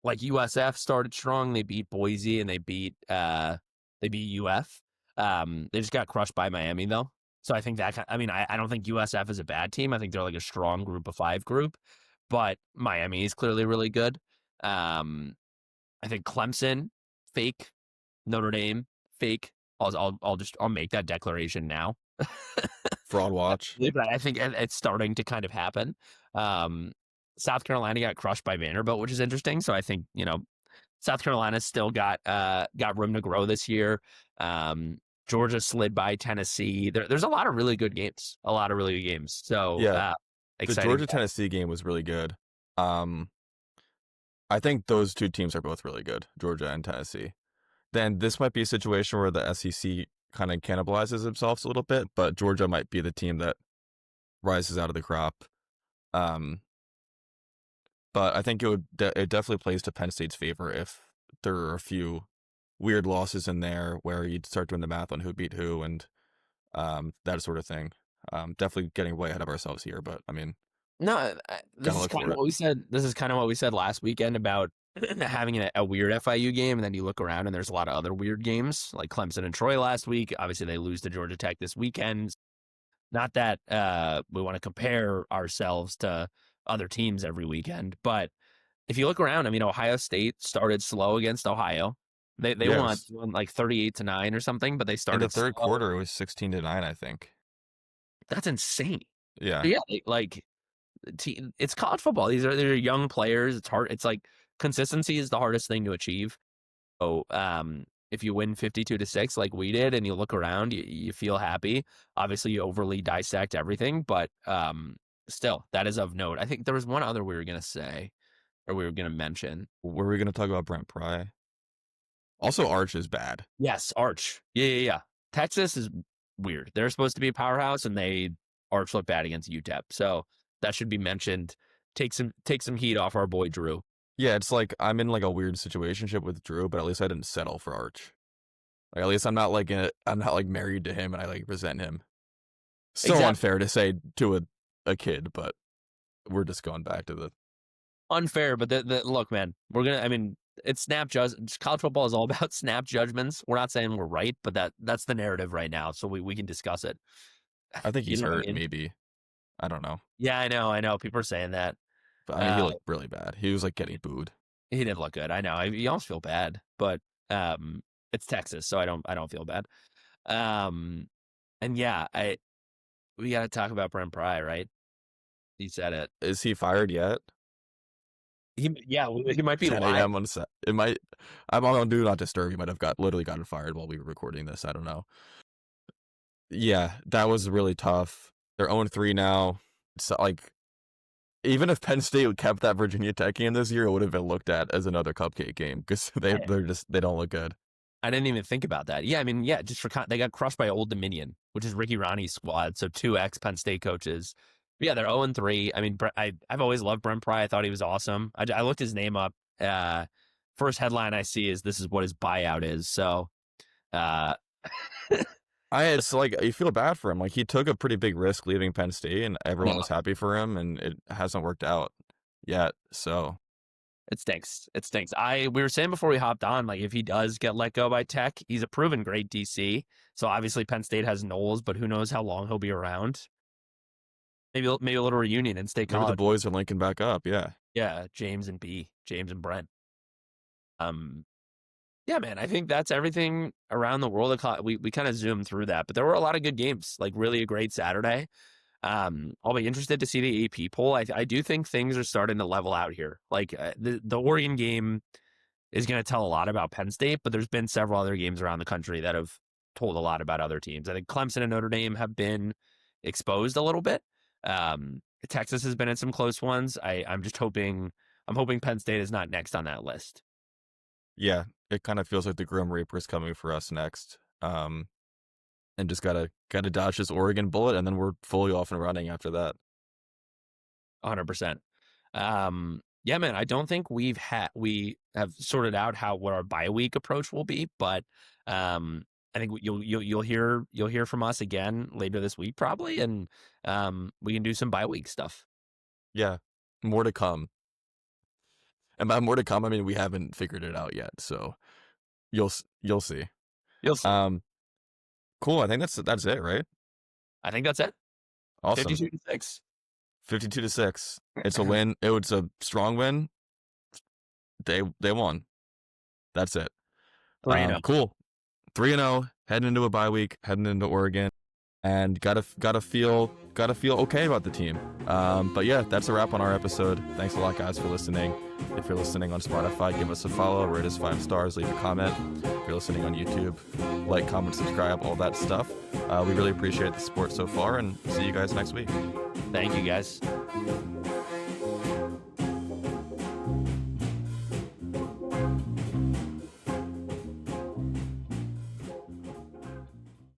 Like USF started strong. They beat Boise and they beat UF. They just got crushed by Miami though. So I think I don't think USF is a bad team. I think they're like a strong group of five group, but Miami is clearly really good. I think Clemson, fake. Notre Dame, fake. I'll make that declaration now. Fraud watch. But I think it's starting to kind of happen. South Carolina got crushed by Vanderbilt, which is interesting. So I think, South Carolina's still got room to grow this year. Georgia slid by Tennessee. There's a lot of really good games. So yeah, the exciting. Georgia-Tennessee game was really good. I think those two teams are both really good, Georgia and Tennessee. Then this might be a situation where the SEC kind of cannibalizes themselves a little bit, but Georgia might be the team that rises out of the crop. But I think it definitely plays to Penn State's favor if there are a few weird losses in there where you start doing the math on who beat who and that sort of thing. Definitely getting way ahead of ourselves here, but I mean, no, this is kind of what we said. This is kind of what we said last weekend about having a weird FIU game, and then you look around and there's a lot of other weird games like Clemson and Troy last week. Obviously, they lose to Georgia Tech this weekend. Not that we want to compare ourselves to other teams every weekend, but if you look around, I mean, Ohio State started slow against Ohio. They won like 38-9 or something, but they started in the third slow. quarter. It was 16-9, I think. That's insane. Yeah, like it's college football. These are young players. It's hard. It's like consistency is the hardest thing to achieve. So if you win 52-6 like we did, and you look around, you feel happy. Obviously, you overly dissect everything, but still, that is of note. I think there was one other we were gonna say, or we were gonna mention. Were we gonna talk about Brent Pry? Also, Arch is bad. Yes, Arch. Yeah. Texas is weird. They're supposed to be a powerhouse, and Arch looked bad against UTEP. So that should be mentioned. Take some heat off our boy Drew. Yeah, it's like I'm in like a weird situationship with Drew, but at least I didn't settle for Arch. Like at least I'm not like married to him and I like resent him. So Exactly. unfair to say to a kid, but we're just going back to the Unfair, but look, man, I mean, it's college football is all about snap judgments. We're not saying we're right, but that's the narrative right now, so we can discuss it. I think You he's know what I hurt, mean? maybe. I don't know. Yeah, I know. People are saying that. But I mean, he looked really bad. He was like getting booed. He didn't look good. I know. You almost feel bad, but it's Texas, so I don't feel bad. And yeah, we got to talk about Brent Pry, right? He said it. Is he fired yet? He might be 10 live. a.m. on set. It might. I'm on Do Not Disturb. He might have literally gotten fired while we were recording this. I don't know. Yeah, that was really tough. They're 0-3 now. It's like, even if Penn State kept that Virginia Tech game this year, it would have been looked at as another cupcake game because they don't look good. I didn't even think about that. Yeah, I mean, yeah, they got crushed by Old Dominion, which is Ricky Ronnie's squad. So 2 ex-Penn State coaches. But yeah, they're 0-3. I mean, I've always loved Brent Pry. I thought he was awesome. I looked his name up. First headline I see is this is what his buyout is. So, It's like you feel bad for him. Like he took a pretty big risk leaving Penn State, and everyone was happy for him, and it hasn't worked out yet. So it stinks. It stinks. We were saying before we hopped on, like if he does get let go by Tech, he's a proven great DC. So obviously Penn State has Knowles, but who knows how long he'll be around. Maybe a little reunion in State College. Maybe the boys are linking back up. Yeah. Yeah, James and Brent. Yeah, man, I think that's everything around the world. We kind of zoomed through that, but there were a lot of good games, like really a great Saturday. I'll be interested to see the AP poll. I do think things are starting to level out here. Like the Oregon game is going to tell a lot about Penn State, but there's been several other games around the country that have told a lot about other teams. I think Clemson and Notre Dame have been exposed a little bit. Texas has been in some close ones. I'm hoping Penn State is not next on that list. Yeah, it kind of feels like the Grim Reaper is coming for us next. And just gotta dodge this Oregon bullet, and then we're fully off and running after that. 100%. Yeah, man, I don't think we have sorted out what our bye week approach will be, but I think you'll hear from us again later this week probably, and we can do some bye week stuff. Yeah, more to come. And by more to come, I mean we haven't figured it out yet, so you'll see. You'll see. Cool. I think that's it, right? I think that's it. Awesome. 52-6. 52-6. It's a win. It was a strong win. They won. That's it. 3-0. Cool. 3-0. Heading into a bye week. Heading into Oregon, and gotta feel okay about the team. But yeah, that's a wrap on our episode. Thanks a lot, guys, for listening. If you're listening on Spotify, give us a follow, rate us 5 stars, leave a comment. If you're listening on YouTube, like, comment, subscribe, all that stuff. We really appreciate the support so far, and see you guys next week. Thank you, guys.